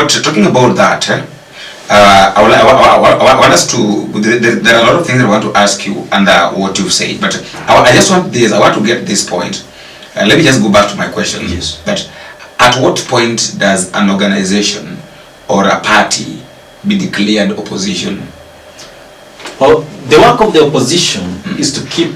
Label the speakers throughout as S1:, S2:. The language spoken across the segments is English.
S1: talking about that, I want us to. There are a lot of things I want to ask you under what you've said, but I just want this. I want to get this point. Let me just go back to my question.
S2: Yes.
S1: But at what point does an organization or a party be declared opposition?
S2: Well, the work of the opposition is to keep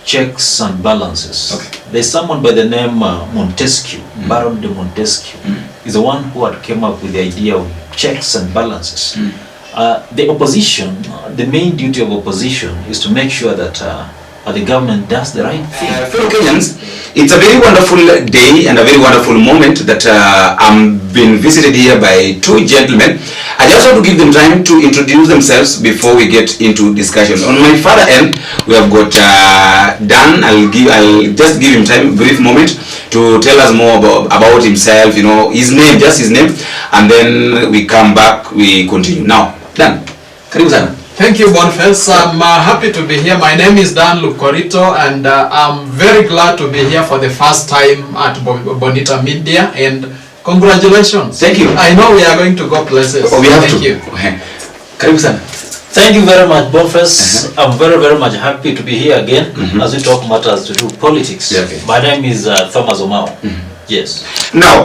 S2: checks and balances.
S1: Okay.
S2: There's someone by the name Montesquieu, Baron de Montesquieu, is the one who had came up with the idea of checks and balances. The opposition, the main duty of opposition is to make sure that the government does the right thing.
S1: Fellow Kenyans, it's a very wonderful day and a very wonderful moment that I'm being visited here by two gentlemen. I just want to give them time to introduce themselves before we get into discussion. On my father end, we have got Dan. I'll just give him time, a brief moment, to tell us more about himself, his name, just his name, and then we come back, we continue. Now, Dan, karibu sana.
S3: Thank you, Boniface. I'm happy to be here. My name is Dan Lukorito, and I'm very glad to be here for the first time at Bonita Media, and congratulations.
S1: Thank you.
S3: I know we are going to go places.
S1: Oh, we have
S3: Thank
S1: to.
S3: you.
S1: Karibu sana.
S2: Thank you very much, Boniface. I'm very, very much happy to be here again as we talk matters to do politics.
S1: Yeah, okay.
S2: My name is Thomas Omao. Yes.
S1: Now,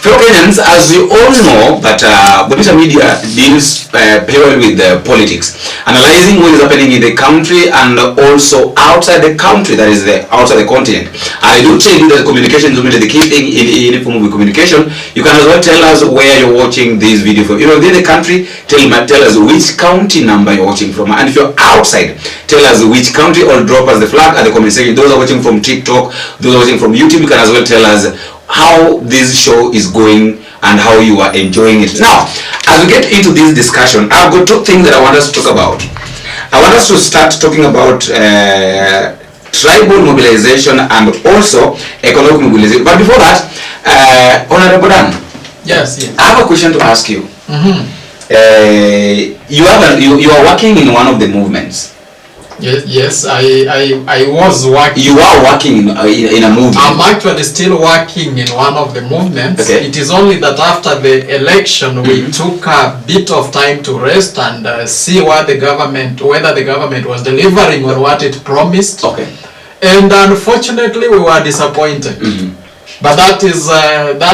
S1: fellow Kenyans, as we all know that Bonita Media deals purely with politics, analyzing what is happening in the country and also outside the country, that is outside the continent. I do tell you that communication is the key thing in any form of communication. You can as well tell us where you're watching this video from. Within the country, tell us which county number you're watching from, and if you're outside, tell us which country, or drop us the flag at the comment section. Those are watching from TikTok, those are watching from YouTube, you can as well tell us how this show is going and how you are enjoying it. Now, as we get into this discussion, I've got two things that I want us to talk about. I want us to start talking about tribal mobilization and also economic mobilization. But before that, Honorable Dan,
S3: Yes.
S1: I have a question to ask you. You are working in one of the movements.
S3: Yes, I was working.
S1: You are working in a movement.
S3: I'm actually still working in one of the movements.
S1: Okay.
S3: It is only that after the election we took a bit of time to rest and see whether the government was delivering on what it promised.
S1: Okay.
S3: And unfortunately we were disappointed. But that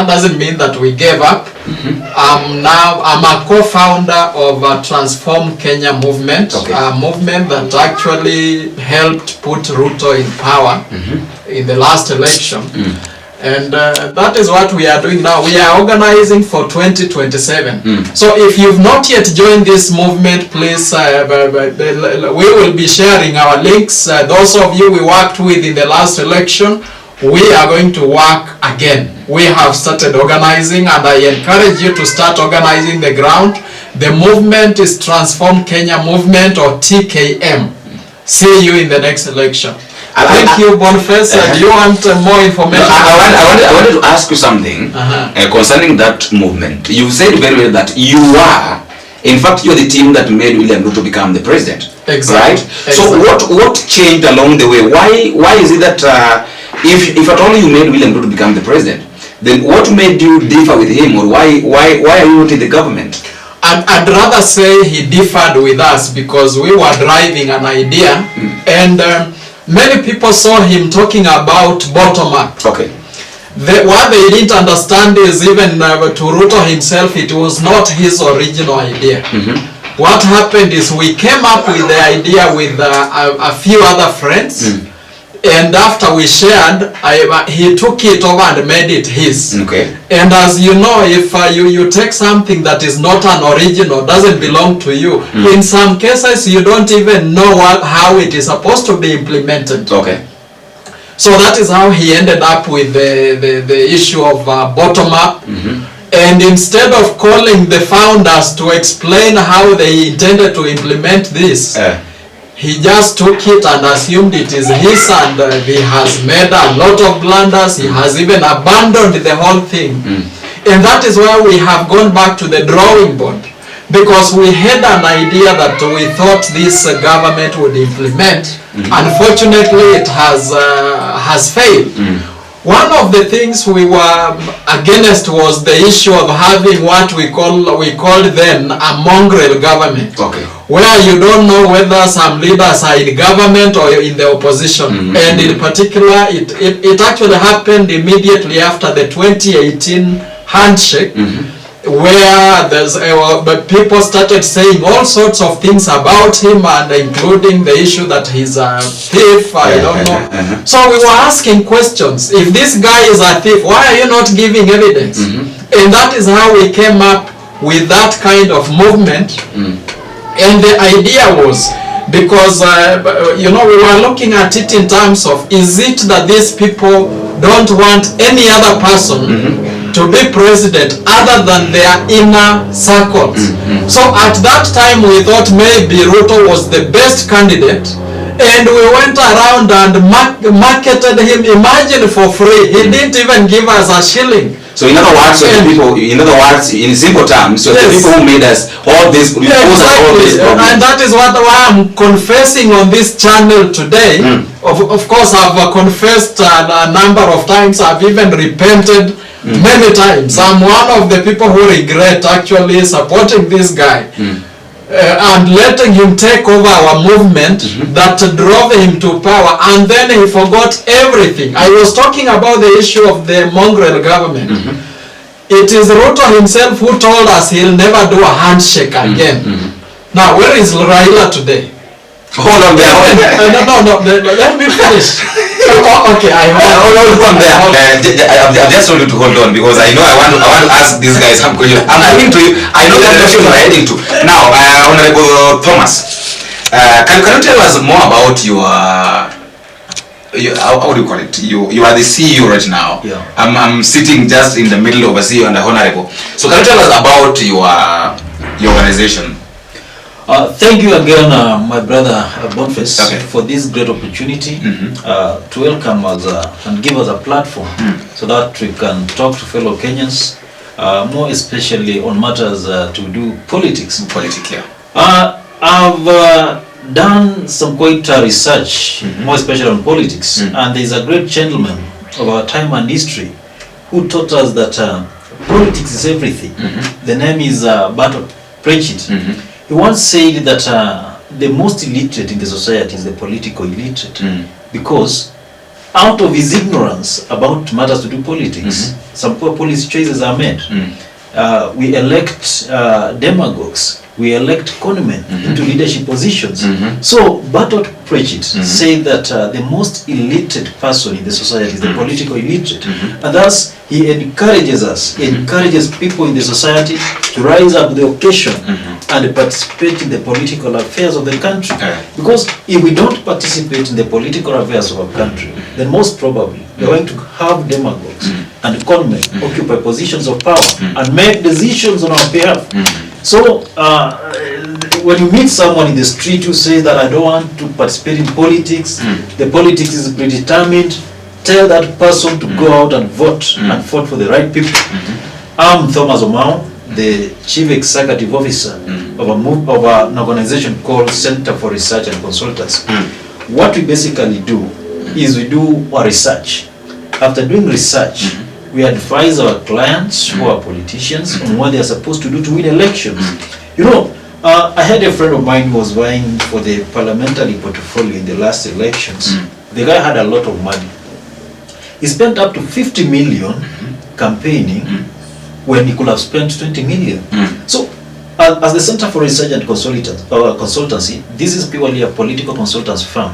S3: doesn't mean that we gave up. I'm a co-founder of a Transform Kenya movement,
S1: okay.
S3: A movement that actually helped put Ruto in power in the last election. And that is what we are doing now. We are organizing for 2027. So if you've not yet joined this movement, please, we will be sharing our links. Those of you we worked with in the last election, we are going to work again. We have started organizing, and I encourage you to start organizing the ground. The movement is Transform Kenya Movement, or TKM. See you in the next election. Thank you, Boniface. Do you want more information?
S1: I wanted to ask you something concerning that movement. You said very well that you are, in fact, you're the team that made William Ruto become the president.
S3: Exactly.
S1: Right? So what changed along the way? Why is it that if at all you made William Ruto become the president, then what made you differ with him, or why are you not in the government?
S3: I'd rather say he differed with us because we were driving an idea, and many people saw him talking about bottom up.
S1: Okay.
S3: What they didn't understand is even to Ruto himself, it was not his original idea. What happened is we came up with the idea with a few other friends. And after we shared, he took it over and made it his.
S1: Okay.
S3: And as you know, if you take something that is not an original, doesn't belong to you, in some cases you don't even know how it is supposed to be implemented.
S1: Okay.
S3: So that is how he ended up with the issue of bottom up. And instead of calling the founders to explain how they intended to implement this, he just took it and assumed it is his, and he has made a lot of blunders. He has even abandoned the whole thing. And that is why we have gone back to the drawing board, because we had an idea that we thought this government would implement. Unfortunately, it has failed. one of the things we were against was the issue of having what we called then a mongrel government.
S1: Okay.
S3: Where you don't know whether some leaders are in government or in the opposition. And in particular, it actually happened immediately after the 2018 handshake, where people started saying all sorts of things about him, and including the issue that he's a thief. I don't know. So we were asking questions. If this guy is a thief, why are you not giving evidence? And that is how we came up with that kind of movement. And the idea was, because we were looking at it in terms of, is it that these people don't want any other person to be president other than their inner circles? So at that time we thought maybe Ruto was the best candidate, and we went around and marketed him, imagine, for free. He didn't even give us a shilling.
S1: So in other words, in simple terms, so the people who made us all this,
S3: exactly. And that is why I'm confessing on this channel today. Of course, I've confessed a number of times. I've even repented many times. I'm one of the people who regret actually supporting this guy and letting him take over our movement that drove him to power, and then he forgot everything. I was talking about the issue of the mongrel government. It is Ruto himself who told us he'll never do a handshake again. Now, where is Raila today?
S1: Hold on there.
S3: No, let me finish. Okay,
S1: hold on there. I've just told you to hold on, because I know I want to ask these guys some questions. I'm heading to you. I know the question you're heading to. Now, Honorable Thomas, can you tell us more about your how do you call it? You are the CEO right now.
S2: Yeah.
S1: I'm sitting just in the middle of a CEO and a honorable. So can you tell us about your organization?
S2: Thank you again, my brother Boniface, for this great opportunity to welcome us and give us a platform so that we can talk to fellow Kenyans, more especially on matters to do politics. I've done some quite research, more especially on politics, and there is a great gentleman of our time and history who taught us that politics is everything. The name is Bertolt Brecht. He once said that the most illiterate in the society is the political illiterate, because out of his ignorance about matters to do politics, some poor policy choices are made. We elect demagogues, we elect conmen into leadership positions. So Bertolt Brecht said that the most illiterate person in the society is the political illiterate, and thus he encourages us, he encourages people in the society to rise up to the occasion and participate in the political affairs of the country. Because if we don't participate in the political affairs of our country, then most probably we're going to have demagogues and conmen occupy positions of power and make decisions on our behalf. So when you meet someone in the street who says that I don't want to participate in politics, the politics is predetermined, tell that person to go out and vote and vote for the right people. I'm Thomas Omao, the Chief Executive Officer of an organization called Center for Research and Consultancy. What we basically do is we do our research. After doing research, we advise our clients who are politicians on what they are supposed to do to win elections. You know, I had a friend of mine who was vying for the parliamentary portfolio in the last elections. The guy had a lot of money. He spent up to 50 million campaigning when he could have spent 20 million. So, as the Center for Research and Consultancy, this is purely a political consultants firm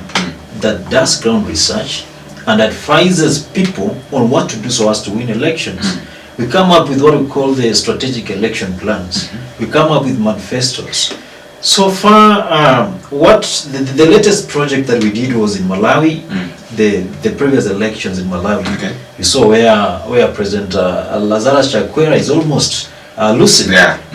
S2: that does ground research and advises people on what to do so as to win elections. We come up with what we call the strategic election plans. We come up with manifestos. So far, what the latest project that we did was in Malawi. The previous elections in Malawi. You saw where President Lazarus Chakwera is almost losing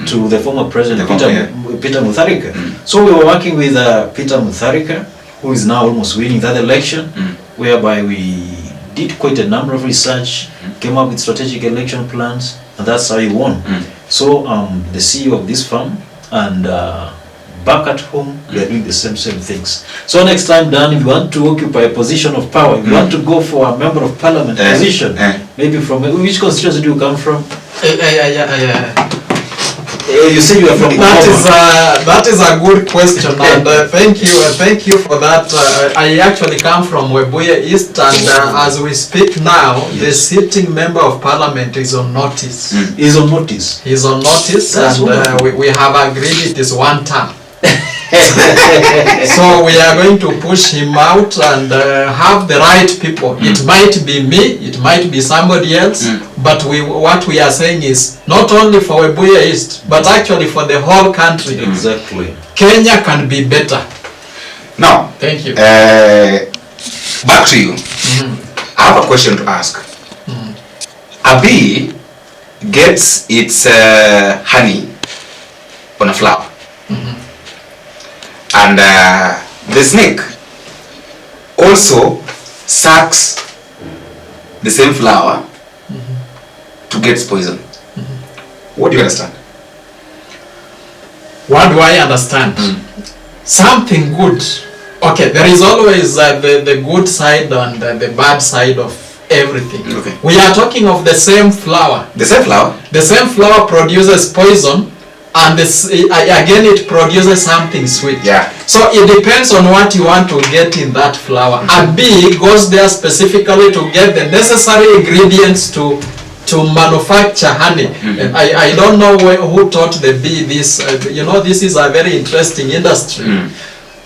S2: to the former president Peter Mutharika. So we were working with Peter Mutharika, who is now almost winning that election, whereby we did quite a number of research, came up with strategic election plans, and that's how he won. So I'm the CEO of this firm, and back at home, we are doing the same things. So next time, Dan, if you want to occupy a position of power, if you want to go for a member of parliament position, maybe from which constituency do you come from? You say you are from
S3: that is a good question, and thank you for that. I actually come from Webuye East, and as we speak now, the sitting member of parliament is on notice.
S2: He's on notice.
S3: He's on notice, and we have agreed it is one term. So we are going to push him out and have the right people. It might be me, it might be somebody else, but what we are saying is not only for Webuye East, but actually for the whole country.
S2: Exactly.
S3: Kenya can be better.
S1: Now,
S3: thank you.
S1: Back to you. I have a question to ask. A bee gets its honey on a flower. And the snake also sucks the same flower to get poison. What do you understand?
S3: What do I understand? Something good. Okay, there is always the good side and the bad side of everything.
S1: Okay.
S3: We are talking of the same flower.
S1: The same flower?
S3: The same flower produces poison, and again it produces something sweet.
S1: Yeah.
S3: So it depends on what you want to get in that flower. A bee goes there specifically to get the necessary ingredients to manufacture honey. And I don't know who taught the bee this. This is a very interesting industry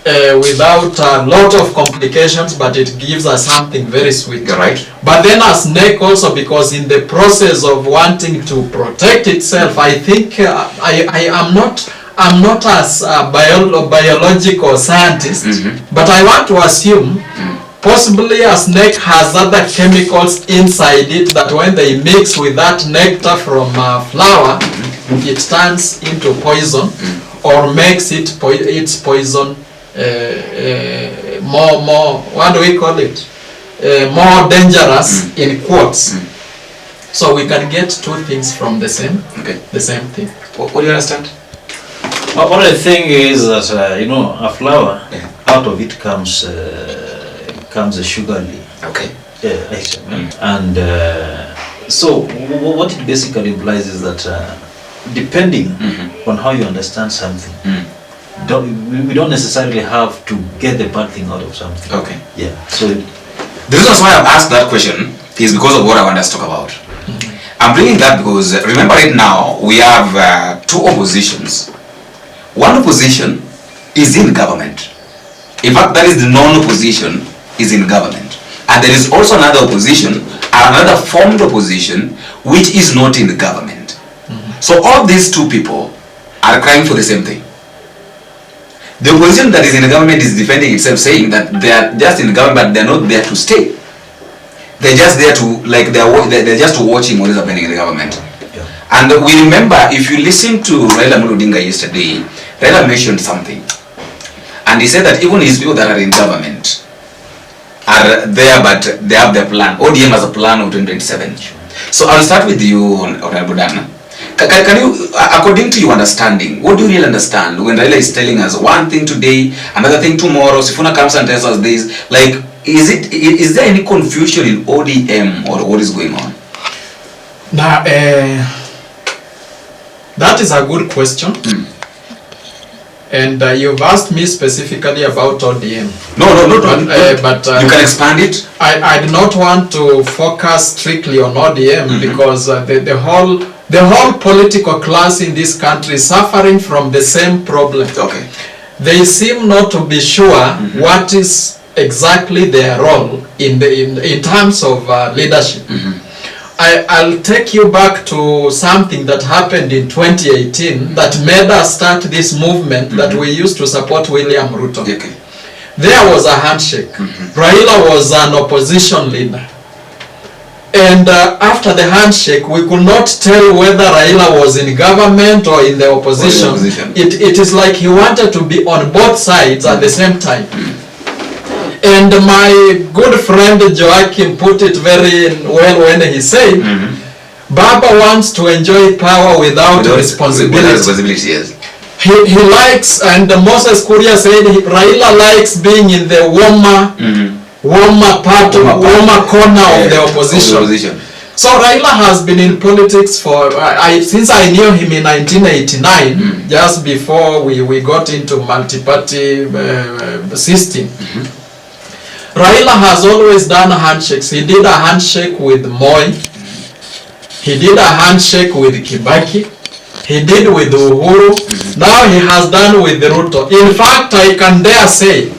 S3: without a lot of complications, but it gives us something very sweet.
S1: You're right.
S3: But then a snake also, because in the process of wanting to protect itself, I think I'm not as a biological scientist, but I want to assume possibly a snake has other chemicals inside it that when they mix with that nectar from a flower, it turns into poison or makes its poison more what do we call it? More dangerous in quotes. So we can get two things from the same thing.
S1: What do you understand?
S2: What I think is that a flower, out of it comes a sugary item, and so what it basically implies is that depending on how you understand something, we don't necessarily have to get the bad thing out of something.
S1: Okay.
S2: Yeah. So
S1: the reason why I've asked that question is because of what I want us to talk about. I'm bringing that because remember right now we have two oppositions. One opposition is in government. In fact, that is the non-opposition is in government. And there is also another opposition, another formed opposition, which is not in the government. So all these two people are crying for the same thing. The opposition that is in the government is defending itself, saying that they are just in the government, but they are not there to stay. They're just there to, they're just watching what is happening in the government. Yeah. And we remember, if you listen to Raila yesterday, Raila mentioned something. And he said that even his people that are in government are there, but they have their plan. ODM has a plan of 2027. So I'll start with you, Honorable Dana. Can you, according to your understanding, what do you really understand when Raila is telling us one thing today, another thing tomorrow, Sifuna comes and tells us this? Like, is there any confusion in ODM or what is going on?
S3: Now, that is a good question. And you've asked me specifically about ODM.
S1: No.
S3: But
S1: you can expand it.
S3: I do not want to focus strictly on ODM because the whole political class in this country is suffering from the same problem.
S1: Okay.
S3: They seem not to be sure what is exactly their role in terms of leadership. I'll take you back to something that happened in 2018 that made us start this movement that we used to support William Ruto.
S1: Okay.
S3: There was a handshake. Raila was an opposition leader. And after the handshake, we could not tell whether Raila was in government or in the opposition. It is like he wanted to be on both sides at the same time. And my good friend Joachim put it very well when he said, Baba wants to enjoy power without responsibility.
S1: Yes.
S3: he likes, and Moses Kuria said Raila likes being in the warmer corner of the opposition. So Raila has been in politics for, since I knew him in 1989, just before we got into multi-party system. Raila has always done handshakes. He did a handshake with Moi. He did a handshake with Kibaki. He did with Uhuru. Now he has done with Ruto. In fact, I can dare say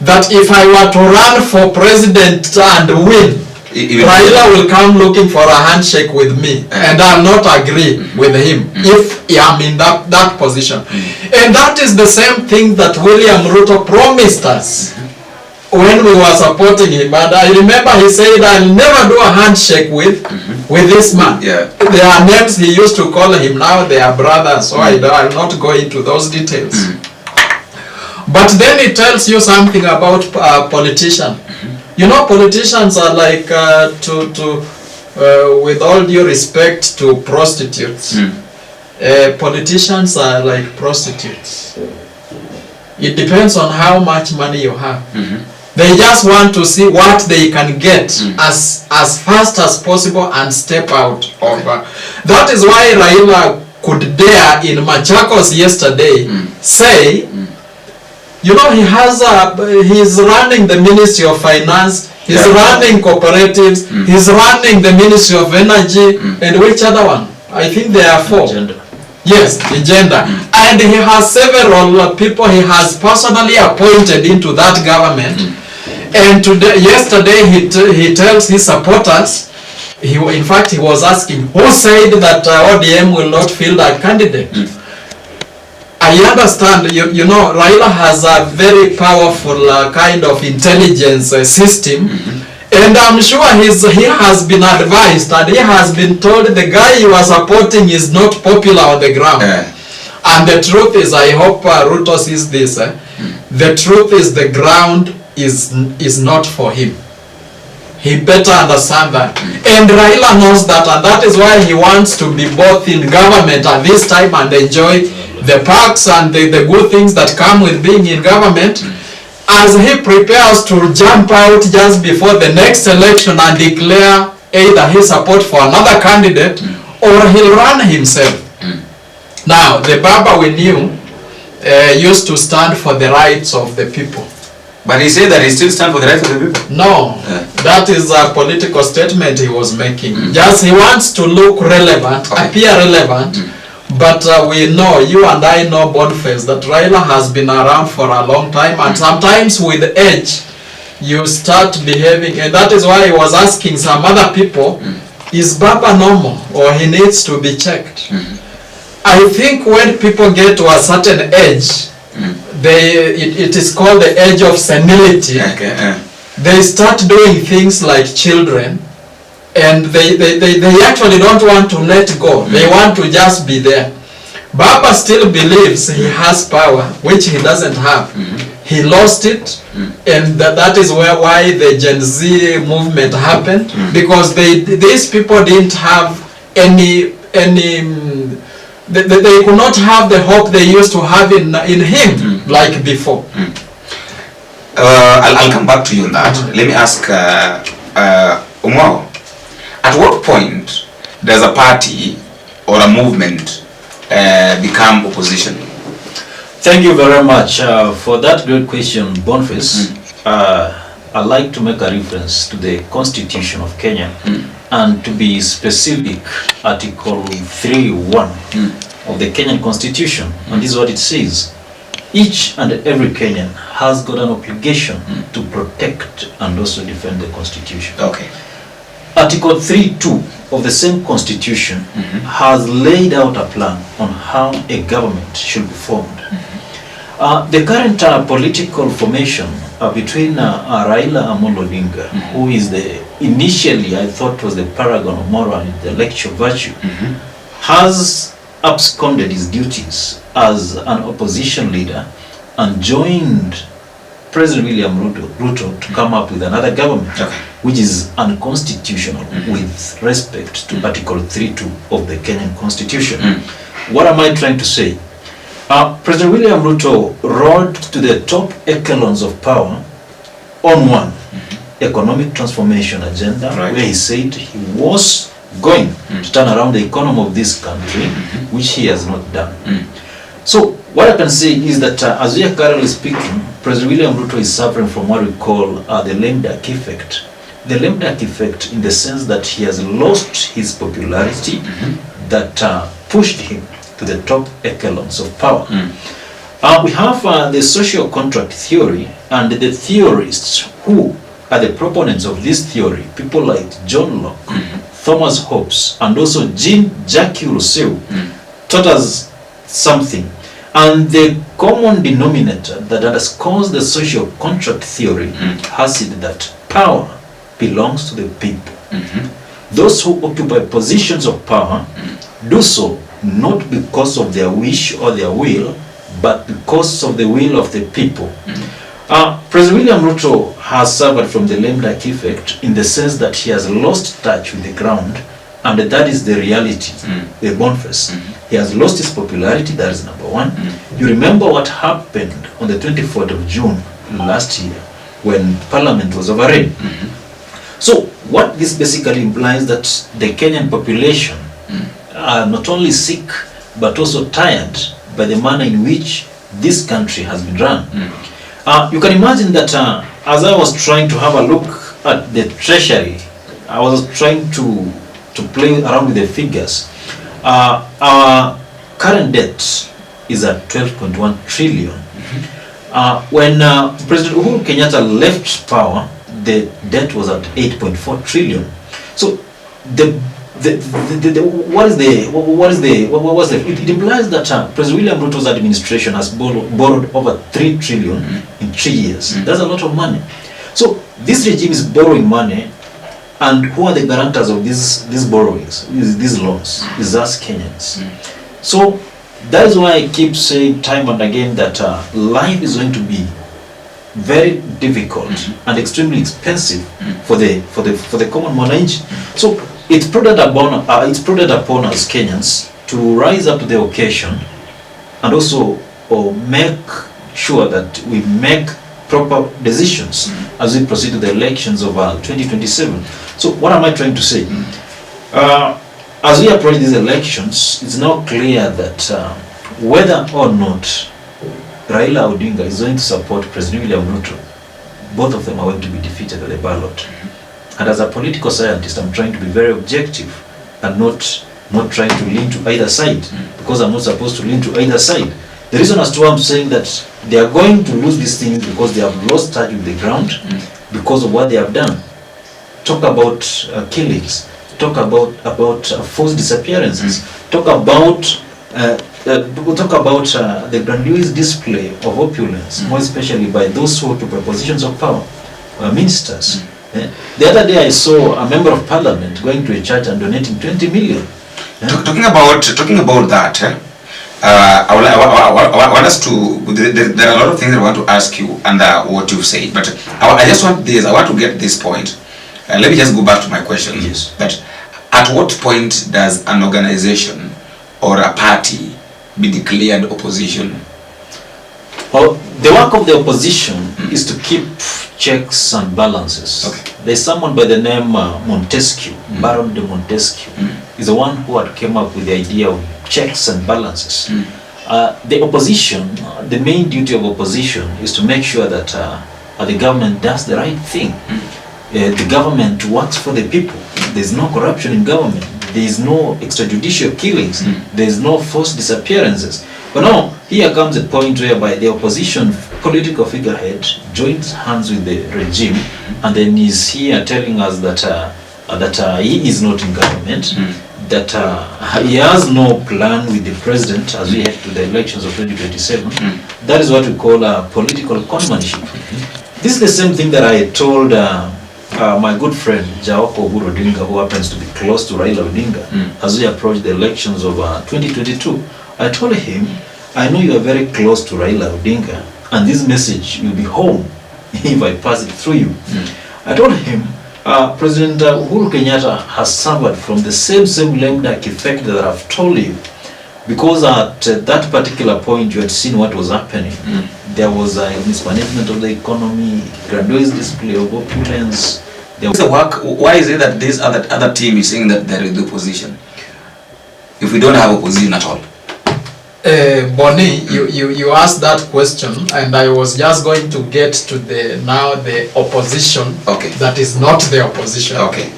S3: that if I were to run for president and win, Raila will come looking for a handshake with me, and I'll not agree with him if I'm in that position. And that is the same thing that William Ruto promised us when we were supporting him. And I remember he said, I'll never do a handshake with this man. There are names he used to call him, now they are brothers, so I'll not go into those details. But then it tells you something about politicians. You know, politicians are like, with all due respect to prostitutes, politicians are like prostitutes. It depends on how much money you have. They just want to see what they can get as fast as possible and step out of. That is why Raila could dare in Machakos yesterday say, you know, he's running the Ministry of Finance, he's running cooperatives, he's running the Ministry of Energy, and which other one? I think there are 4.
S2: Gender.
S3: Yes, the gender. And he has several people he has personally appointed into that government. And yesterday he tells his supporters, in fact he was asking, who said that ODM will not field a candidate? I understand, you know, Raila has a very powerful kind of intelligence system, and I'm sure he has been advised and he has been told the guy you are supporting is not popular on the ground. And the truth is, I hope Ruto sees this, the truth is the ground is not for him. He better understand that. And Raila knows that, and that is why he wants to be both in government at this time and enjoy the perks and the good things that come with being in government, as he prepares to jump out just before the next election and declare either his support for another candidate or he'll run himself. Now, the Baba we knew used to stand for the rights of the people.
S1: But he said that he still stands for the rights of the people.
S3: No, that is a political statement he was making. Just he wants to look relevant, appear relevant. But we know, you and I know, Boniface, that Raila has been around for a long time, and sometimes with age, you start behaving, and that is why he was asking some other people, is Baba normal, or he needs to be checked? I think when people get to a certain age, it is called the age of senility. They start doing things like children, and they actually don't want to let go. They want to just be there. Baba still believes he has power, which he doesn't have. He lost it, and that is why the Gen Z movement happened, because these people didn't have any they could not have the hope they used to have in him like before.
S1: I'll come back to you on that. Let me ask Umwao, at what point does a party or a movement become opposition?
S2: Thank you very much for that great question, Boniface. I'd like to make a reference to the Constitution of Kenya, and to be specific, Article 3.1 of the Kenyan Constitution, and this is what it says: each and every Kenyan has got an obligation to protect and also defend the Constitution.
S1: Okay.
S2: Article 3.2 of the same Constitution has laid out a plan on how a government should be formed. The current political formation between Raila Amolo Odinga, who is initially I thought was the paragon of moral and intellectual virtue, has absconded his duties as an opposition leader and joined President William Ruto to come up with another government, which is unconstitutional with respect to Article 3.2 of the Kenyan Constitution. What am I trying to say? President William Ruto rode to the top echelons of power on one economic transformation agenda,
S1: Right.
S2: where he said he was going to turn around the economy of this country, which he has not done. So what I can say is that as we are currently speaking, President William Ruto is suffering from what we call the lame duck effect. The lame duck effect in the sense that he has lost his popularity that pushed him to the top echelons of power. We have the social contract theory, and the theorists who are the proponents of this theory, people like John Locke, Thomas Hobbes, and also Jean-Jacques Rousseau, taught us something. And the common denominator that underscores the social contract theory has it that power belongs to the people. Those who occupy positions of power do so not because of their wish or their will, but because of the will of the people. President William Ruto has suffered from the lame duck effect in the sense that he has lost touch with the ground, and that is the reality, the boniface. He has lost his popularity, that is number one. You remember what happened on the 24th of June last year when Parliament was overrun. So what this basically implies that the Kenyan population are not only sick but also tired by the manner in which this country has been run. You can imagine that as I was trying to have a look at the treasury, I was trying to play around with the figures. Our current debt is at 12.1 trillion. When President Uhuru Kenyatta left power, the debt was at 8.4 trillion. So it implies that President William Ruto's administration has borrowed over 3 trillion in 3 years. That's a lot of money. So this regime is borrowing money, and who are the guarantors of these borrowings, these loans? Is us Kenyans. So that is why I keep saying time and again that life is going to be very difficult and extremely expensive for the common mwananchi. So it's prudent upon us Kenyans to rise up to the occasion and also make sure that we make proper decisions as we proceed to the elections of 2027. So what am I trying to say? As we approach these elections, it's now clear that whether or not Raila Odinga is going to support President William Ruto, both of them are going to be defeated at the ballot. And as a political scientist, I'm trying to be very objective and not trying to lean to either side, because I'm not supposed to lean to either side. The reason as to why I'm saying that they are going to lose these things because they have lost touch with the ground because of what they have done. Talk about killings, talk about forced disappearances, talk about the grandiose display of opulence, more especially by those who occupy positions of power, ministers. The other day I saw a member of parliament going to a church and donating 20 million.
S1: Talking about that, I want us to. There are a lot of things I want to ask you and what you've said, but I just want this. I want to get this point. Let me just go back to my question.
S2: Yes.
S1: That at what point does an organization or a party be declared opposition?
S2: Well, the work of the opposition is to keep checks and balances.
S1: Okay.
S2: There's someone by the name Montesquieu, Baron de Montesquieu, is the one who had came up with the idea of checks and balances. The opposition, the main duty of opposition is to make sure that the government does the right thing. The government works for the people. There's no corruption in government. There is no extrajudicial killings. There is no forced disappearances. But now, here comes a point whereby the opposition political figurehead joins hands with the regime, and then is here telling us that he is not in government, that he has no plan with the president as we head to the elections of 2027. That is what we call political conmanship. This is the same thing that I told my good friend Jaoko Oburu Odinga, who happens to be close to Raila Odinga, as we approach the elections of 2022. I told him, I know you are very close to Raila Odinga, and this message will be home if I pass it through you. I told him, President Uhuru Kenyatta has suffered from the same lame duck effect that I've told you. because at that particular point you had seen what was happening. There was a mismanagement of the economy, grandiose display of opulence.
S1: Why is it that this other team is saying that there is the opposition if we don't have opposition at all?
S3: Bonnie, you asked that question, and I was just going to get to the opposition.
S1: Okay.
S3: That is not the opposition.
S1: Okay.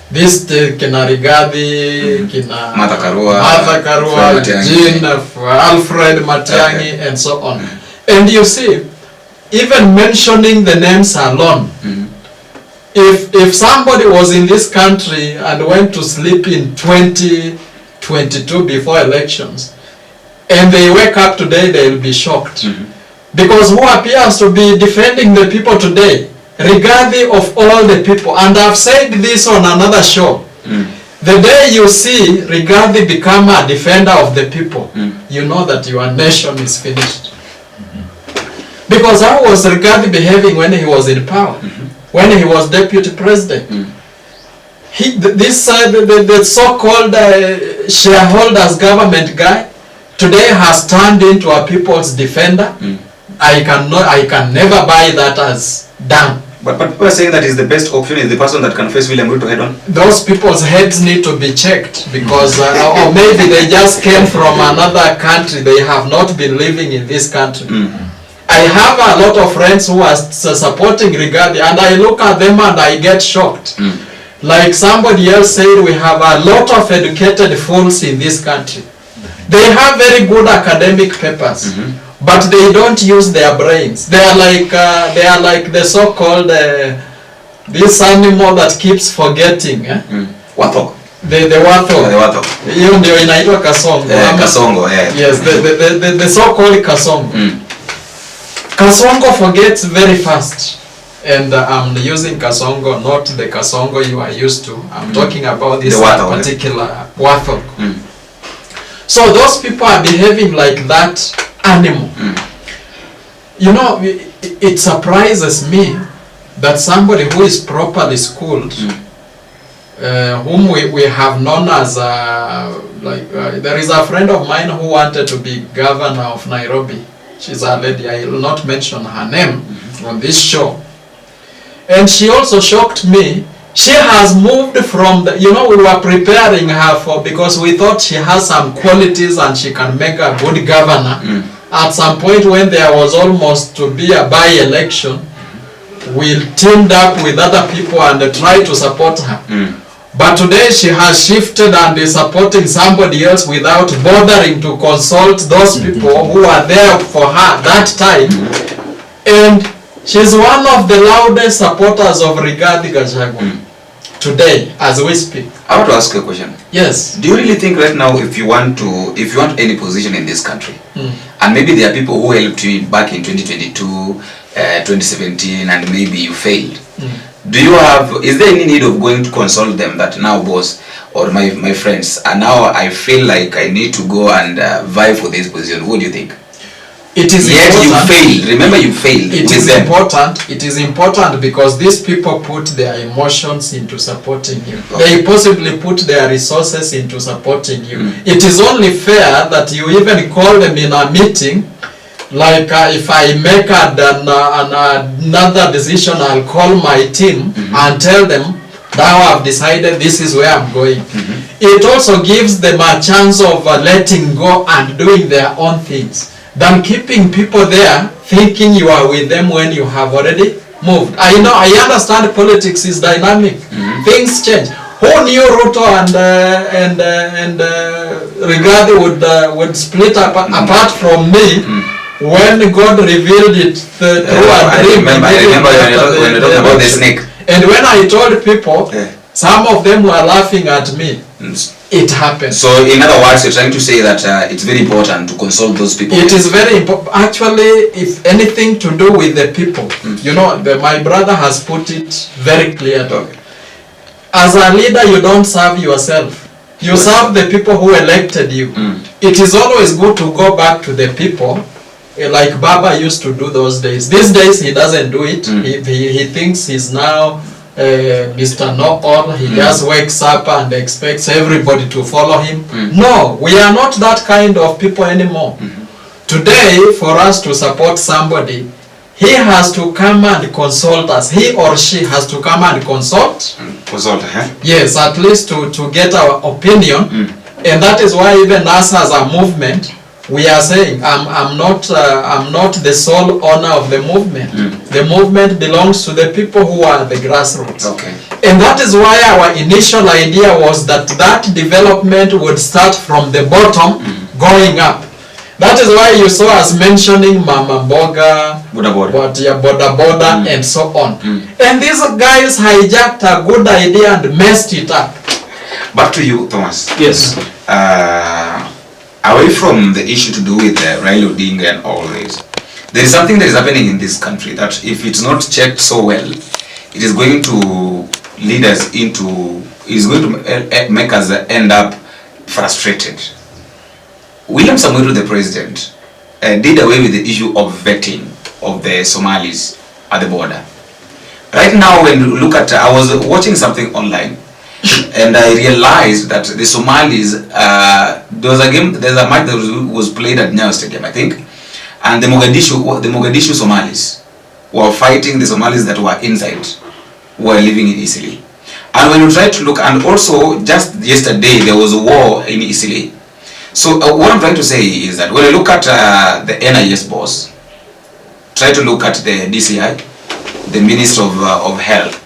S3: This kina Rigathi, kina
S1: Martha Karua,
S3: Jean, Alfred Matiang'i, and so on. And you see, even mentioning the names alone, if somebody was in this country and went to sleep in 2022 before elections, and they wake up today, they will be shocked. Because who appears to be defending the people today? Rigathi of all the people. And I've said this on another show. The day you see Rigathi become a defender of the people, you know that your nation is finished. Because how was Rigathi behaving when he was in power? When he was deputy president? The so-called shareholders government guy today has turned into a people's defender. I can never buy that as done.
S1: But people are saying that is the best option, is the person that can face William Ruto head on.
S3: Those people's heads need to be checked, because or maybe they just came from another country. They have not been living in this country. I have a lot of friends who are supporting Rigathi, and I look at them and I get shocked. Like somebody else said, we have a lot of educated fools in this country. They have very good academic papers, but they don't use their brains. They are like the so-called this animal that keeps forgetting.
S1: Wathog.
S3: The wathog. Hiyo ndio inaitwa kasongo.
S1: Kasongo, yeah.
S3: Yes, the so-called kasongo. Kasongo forgets very fast. And I'm using kasongo, not the kasongo you are used to. I'm talking about this particular wathog. So those people are behaving like that animal. You know, it surprises me that somebody who is properly schooled, whom we have known as there is a friend of mine who wanted to be governor of Nairobi. She's a lady, I will not mention her name on this show. And she also shocked me. She has moved from the, we were preparing her for, because we thought she has some qualities and she can make a good governor. At some point when there was almost to be a by-election, we teamed up with other people and tried to support her. But today she has shifted and is supporting somebody else without bothering to consult those people who are there for her that time. And she's one of the loudest supporters of Rigathi Gachagua today, as we speak.
S1: I want to ask you a question.
S3: Yes.
S1: Do you really think right now, if you want any position in this country, and maybe there are people who helped you back in 2022, 2017, and maybe you failed, is there any need of going to consult them that now, boss, or my friends, and now I feel like I need to go and vie for this position? What do you think?
S3: It is
S1: yet
S3: important.
S1: You failed. Remember, you failed.
S3: It is important. It is important because these people put their emotions into supporting you. They possibly put their resources into supporting you. It is only fair that you even call them in a meeting. Like if I make another decision, I'll call my team and tell them, now I've decided this is where I'm going. It also gives them a chance of letting go and doing their own things, than keeping people there thinking you are with them when you have already moved. I understand politics is dynamic. Things change. Who knew Ruto and Rigathi would split apart from me when God revealed it through a dream?
S1: I remember when you talked about the snake.
S3: And when I told people, some of them were laughing at me. It happened.
S1: So in other words, you're trying to say that it's very important to consult those people.
S3: It is very important. Actually, if anything to do with the people, my brother has put it very clearly. As a leader, you don't serve yourself. You serve the people who elected you. It is always good to go back to the people, like Baba used to do those days. These days, he doesn't do it. He thinks he's now Mr. Know-all, he just wakes up and expects everybody to follow him. No, we are not that kind of people anymore. Today, for us to support somebody, he has to come and consult us. He or she has to come and consult.
S1: Consult,
S3: Yes, at least to get our opinion. And that is why even us as a movement, we are saying, I'm not the sole owner of the movement. The movement belongs to the people who are the grassroots.
S1: Okay.
S3: And that is why our initial idea was that development would start from the bottom, going up. That is why you saw us mentioning Mama Boga, Boda Boda, and so on. And these guys hijacked a good idea and messed it up.
S1: Back to you, Thomas.
S2: Yes.
S1: Away from the issue to do with Raila Odinga and all this, there is something that is happening in this country that if it's not checked so well, it is going to lead us into, is going to make us end up frustrated. William Samoei, the president, did away with the issue of vetting of the Somalis at the border. Right now, when you look at, I was watching something online, and I realized that the Somalis, there's a match that was played at Nyayo Stadium, I think, and the Mogadishu Somalis were fighting the Somalis that were inside, who were living in Isili. And when you try to look, and also just yesterday there was a war in Isili. So what I'm trying to say is that when you look at the NIS boss, try to look at the DCI, the Minister of Health,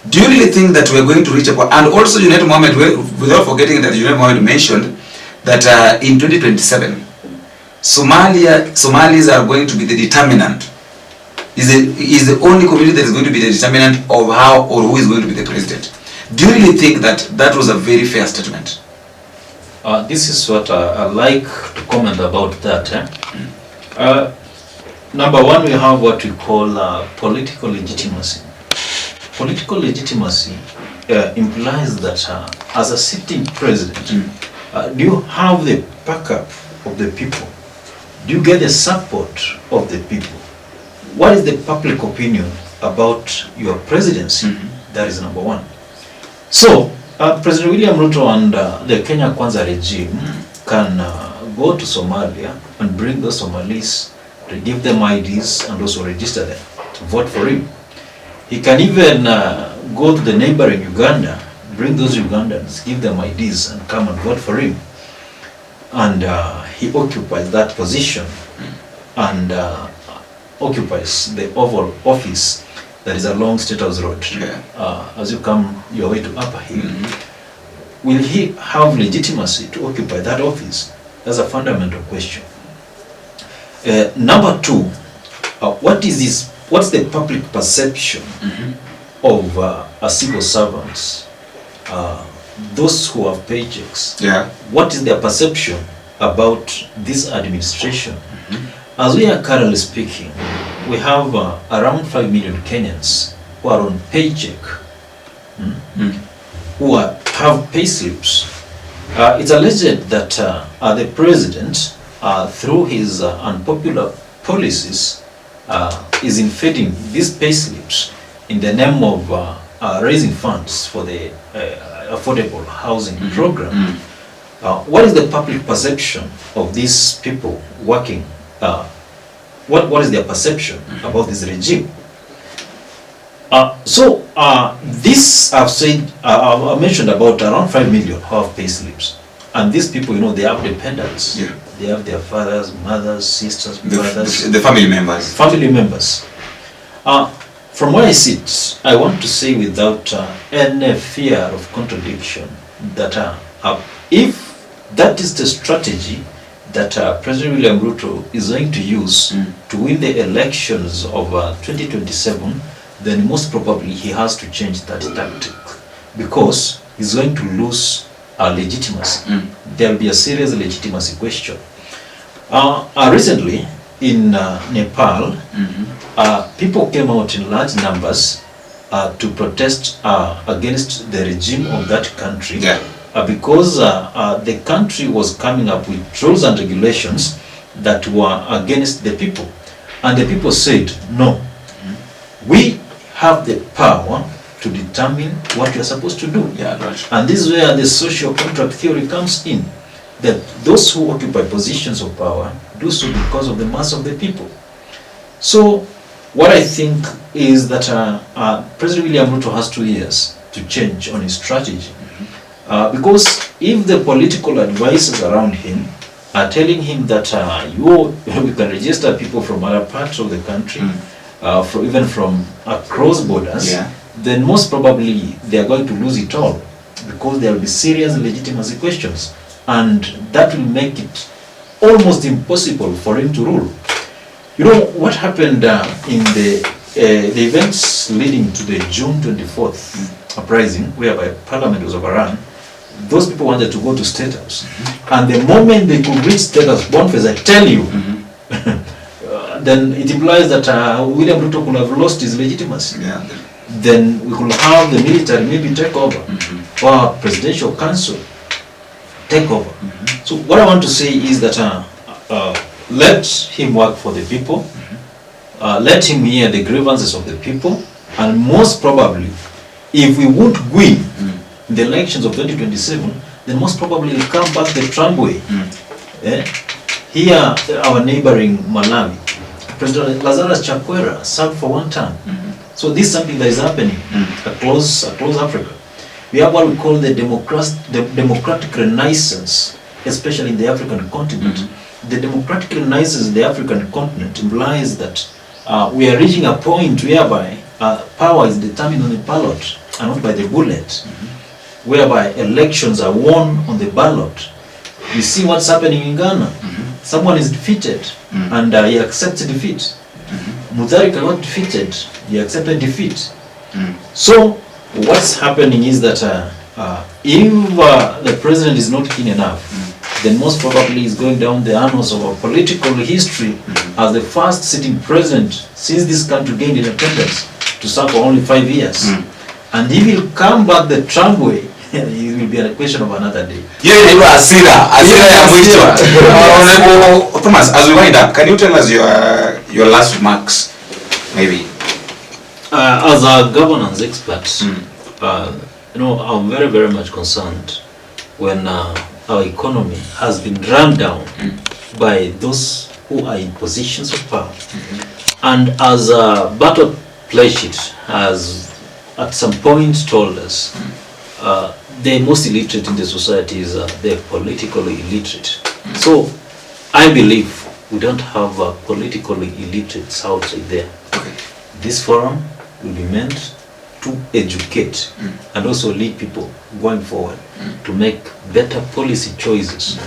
S1: do you really think that we're going to reach a point? And also United Mohammed, without forgetting that United Mohammed mentioned that in 2027, Somalis are going to be the determinant, is the only community that is going to be the determinant of how or who is going to be the president. Do you really think that that was a very fair statement?
S2: This is what I like to comment about that. Number one, we have what we call political legitimacy. Political legitimacy implies that as a sitting president, do you have the backup of the people? Do you get the support of the people? What is the public opinion about your presidency? That is number one. So, President William Ruto and the Kenya Kwanza regime can go to Somalia and bring those Somalis, to give them IDs and also register them to vote for him. He can even go to the neighboring Uganda, bring those Ugandans, give them IDs and come and vote for him. And he occupies that position and occupies the Oval Office that is along State House Road. As you come your way to Upper Hill. Will he have legitimacy to occupy that office? That's a fundamental question. Number two, what's the public perception of a civil servants, those who have paychecks? What is their perception about this administration? As we are currently speaking, we have around 5 million Kenyans who are on paycheck, who have pay slips. It's alleged that the president, through his unpopular policies, is inflating these pay slips in the name of raising funds for the affordable housing program. What is the public perception of these people working? What is their perception about this regime? This I've said, I mentioned about around 5 million who have pay slips. And these people, they have dependents. They have their fathers, mothers, sisters, brothers.
S1: The family members.
S2: Family members. From where I sit, I want to say without any fear of contradiction that if that is the strategy that President William Ruto is going to use to win the elections of 2027, then most probably he has to change that tactic because he's going to lose legitimacy. There will be a serious legitimacy question. Recently in Nepal, people came out in large numbers to protest against the regime of that country because the country was coming up with rules and regulations that were against the people. And the people said, no, we have the power to determine what you are supposed to do.
S1: Yeah, right.
S2: And this is where the social contract theory comes in, that those who occupy positions of power do so because of the mass of the people. So what I think is that President William Ruto has 2 years to change on his strategy. Because if the political advisors around him are telling him that we can register people from other parts of the country, even from across borders, then most probably they are going to lose it all, because there will be serious legitimacy questions, and that will make it almost impossible for him to rule. You know what happened in the events leading to the June 24th uprising, whereby Parliament was overrun. Those people wanted to go to State House, and the moment they could reach State House, Boniface, I tell you, then it implies that William Ruto could have lost his legitimacy.
S1: Yeah.
S2: Then we could have the military maybe take over, or presidential council take over. So what I want to say is that let him work for the people, let him hear the grievances of the people, and most probably, if we would win the elections of 2027, then most probably he'll come back the tramway. Here, our neighboring Malawi, President Lazarus Chakwera served for 1 term. So this is something that is happening across Africa. We have what we call the democratic renaissance, especially in the African continent. The democratic renaissance in the African continent implies that we are reaching a point whereby power is determined on the ballot and not by the bullet, whereby elections are won on the ballot. You see what's happening in Ghana. Someone is defeated and he accepts defeat. Mutharika got defeated, he accepted defeat. So what's happening is that if the president is not keen enough, then most probably he's going down the annals of our political history as the first sitting president since this country gained independence to serve for only 5 years. And if he'll come back the tramway, it will be a question of another day.
S1: Asira ya mwisho. Honorable Thomas, as we wind up, can you tell us your last remarks, maybe?
S2: As a governance expert, I'm very, very much concerned when our economy has been run down by those who are in positions of power. And as Battle Playshit has at some point told us, the most illiterate in the society is the politically illiterate. So I believe we don't have politically illiterates outside there. This forum will be meant to educate and also lead people going forward to make better policy choices,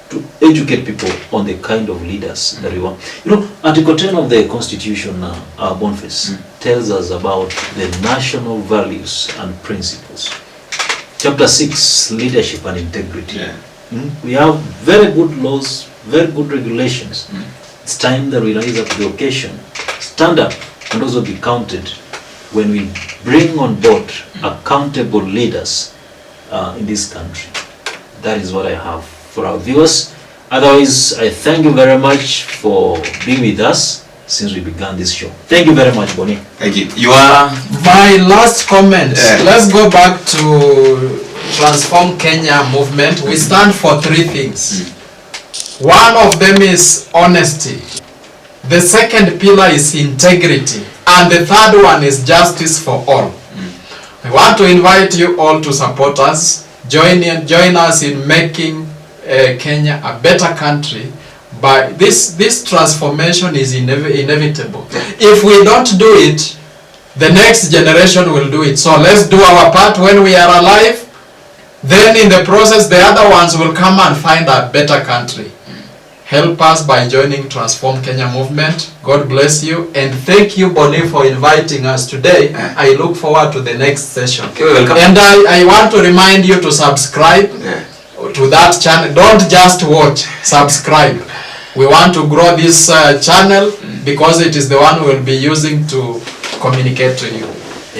S2: to educate people on the kind of leaders that we want. Article 10 of the Constitution, Boniface, tells us about the national values and principles. Chapter 6, leadership and integrity. We have very good laws, very good regulations. It's time that we rise up to the occasion, stand up and also be counted when we bring on board accountable leaders in this country. That is what I have for our viewers. Otherwise, I thank you very much for being with us since we began this show. Thank you very much, Bonnie.
S1: Thank you. You are...
S3: My last comment, let's go back to Transform Kenya movement. We stand for 3 things. One of them is honesty. The second pillar is integrity. And the third one is justice for all. I want to invite you all to support us. Join us in making Kenya a better country. But this transformation is inevitable. If we don't do it, the next generation will do it. So let's do our part when we are alive. Then in the process, the other ones will come and find a better country. Help us by joining Transform Kenya movement. God bless you. And thank you, Bonnie, for inviting us today. I look forward to the next session. And I want to remind you to subscribe to that channel. Don't just watch, subscribe. We want to grow this channel because it is the one we'll be using to communicate to you.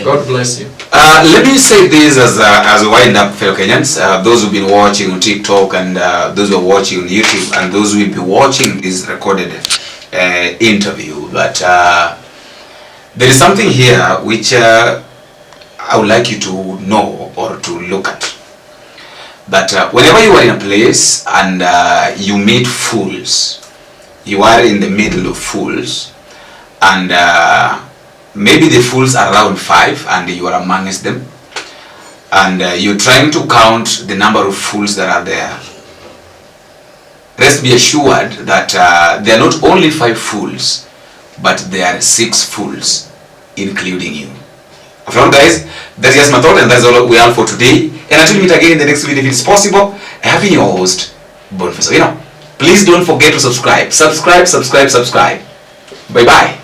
S3: God bless you.
S1: Let me say this as a wind up, fellow Kenyans, those who've been watching on TikTok and those who are watching on YouTube and those who will be watching this recorded interview. But There is something here which I would like you to know or to look at. That whenever you are in a place and you meet fools, you are in the middle of fools, and maybe the fools are around 5 and you are amongst them, and you're trying to count the number of fools that are there. Rest be assured that there are not only 5 fools, but there are 6 fools, including you. After all, guys, that's just my thought, and that's all we have for today. And until we meet again in the next video, if it's possible, I have been your host, Boniface. Please don't forget to subscribe. Subscribe. Bye bye.